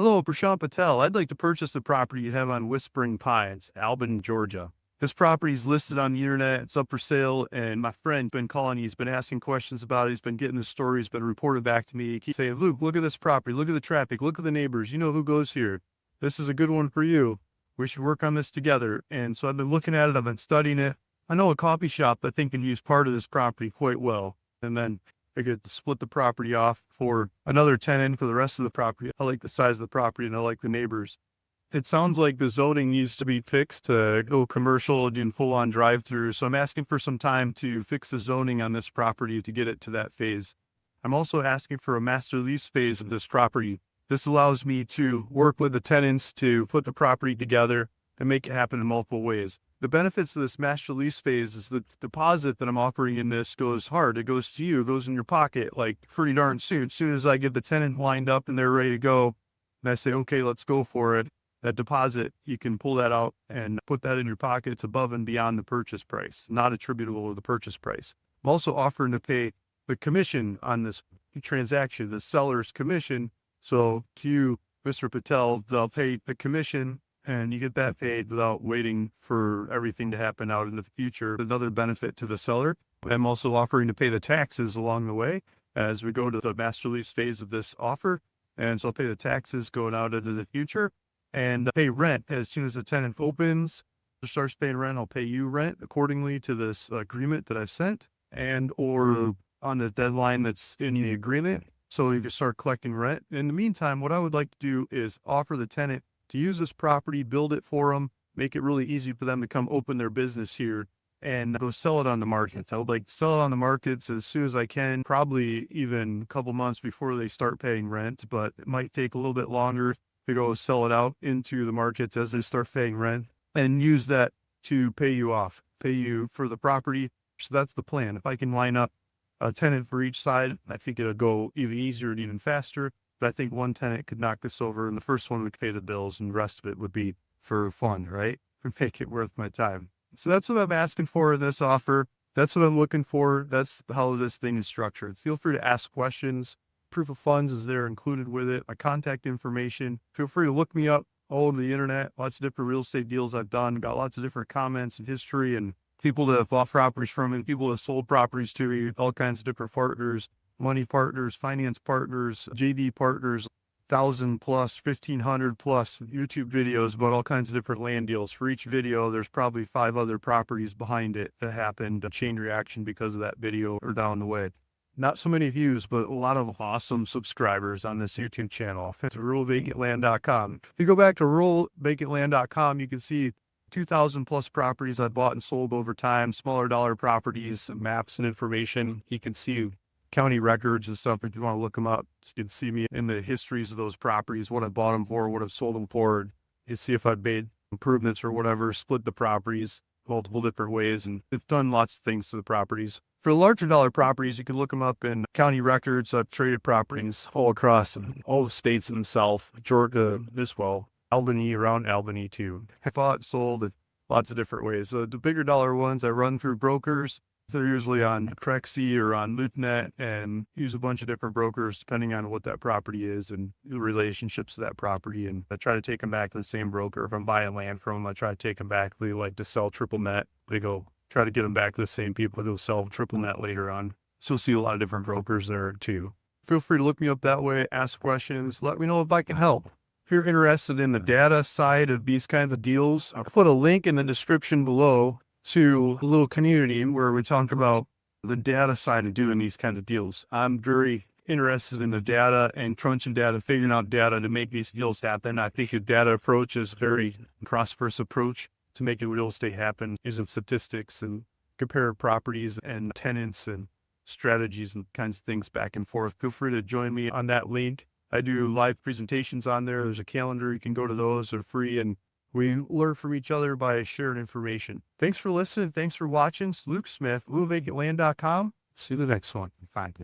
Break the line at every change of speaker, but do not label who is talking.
Hello, Prashant Patel. I'd like to purchase the property you have on Whispering Pines, Albany, Georgia. This property is listed on the internet. It's up for sale, and my friend been calling. He's been asking questions about it. He's been getting the stories, been reported back to me. He's saying, Luke, look at this property. Look at the traffic. Look at the neighbors. You know who goes here. This is a good one for you. We should work on this together. And so I've been looking at it. I've been studying it. I know a coffee shop that I think can use part of this property quite well. And then I get to split the property off for another tenant for the rest of the property. I like the size of the property and I like the neighbors. It sounds like the zoning needs to be fixed to go commercial and full on drive through. So I'm asking for some time to fix the zoning on this property to get it to that phase. I'm also asking for a master lease phase of this property. This allows me to work with the tenants to put the property together and make it happen in multiple ways. The benefits of this master lease phase is the deposit that I'm offering in this goes hard. It goes to you, it goes in your pocket like pretty darn soon. As soon as I get the tenant lined up and they're ready to go, and I say, okay, let's go for it. That deposit, you can pull that out and put that in your pocket. It's above and beyond the purchase price, not attributable to the purchase price. I'm also offering to pay the commission on this transaction, the seller's commission. So to you, Mr. Patel, they'll pay the commission and you get that paid without waiting for everything to happen out in the future. Another benefit to the seller. I'm also offering to pay the taxes along the way as we go to the master lease phase of this offer. And so I'll pay the taxes going out into the future and pay rent as soon as the tenant opens, starts paying rent. I'll pay you rent accordingly to this agreement that I've sent and or on the deadline that's in the agreement. So you can start collecting rent. In the meantime, what I would like to do is offer the tenant to use this property, build it for them, make it really easy for them to come open their business here and go sell it on the markets. I would like to sell it on the markets as soon as I can, probably even a couple months before they start paying rent, but it might take a little bit longer to go sell it out into the markets as they start paying rent and use that to pay you off, pay you for the property. So that's the plan. If I can line up a tenant for each side, I think it'll go even easier and even faster. But I think one tenant could knock this over and the first one would pay the bills and the rest of it would be for fun, right? And make it worth my time. So that's what I'm asking for in this offer. That's what I'm looking for. That's how this thing is structured. Feel free to ask questions. Proof of funds is there included with it. My contact information. Feel free to look me up all over the internet. Lots of different real estate deals I've done. Got lots of different comments and history and people that have bought properties from me, people that have sold properties to me, all kinds of different partners. Money partners, finance partners, JV partners, 1,000 plus, 1,500 plus YouTube videos about all kinds of different land deals. For each video, there's probably 5 other properties behind it that happened, a chain reaction because of that video or down the way. Not so many views, but a lot of awesome subscribers on this YouTube channel. It's ruralvacantland.com. If you go back to ruralvacantland.com, you can see 2,000 plus properties I bought and sold over time, smaller dollar properties, maps and information. You can see county records and stuff if you want to look them up. You can see me in the histories of those properties, what I bought them for, what I've sold them for. You see if I've made improvements or whatever, split the properties multiple different ways, and it's done lots of things to the properties. For the larger dollar properties, you can look them up in county records. I've traded properties all across all the states themselves, Georgia as well, Albany, around Albany too. I bought, sold in lots of different ways. So the bigger dollar ones I run through brokers. They're usually on Crexy or on LoopNet and use a bunch of different brokers depending on what that property is and the relationships to that property. And I try to take them back to the same broker. If I'm buying land from them, I try to take them back. They like to sell triple net. They go try to get them back to the same people who'll sell triple net later on. So you'll see a lot of different brokers there too. Feel free to look me up that way, ask questions, let me know if I can help. If you're interested in the data side of these kinds of deals, I'll put a link in the description below to a little community where we talk about the data side of doing these kinds of deals. I'm very interested in the data and crunching data, figuring out data to make these deals happen. I think your data approach is a very prosperous approach to making real estate happen, using statistics and compare properties and tenants and strategies and kinds of things back and forth. Feel free to join me on that link. I do live presentations on there. There's a calendar. You can go to those. They're free and we learn from each other by sharing information. Thanks for listening. Thanks for watching. It's Luke Smith, ruralvacantland.com. See you the next one. Fine.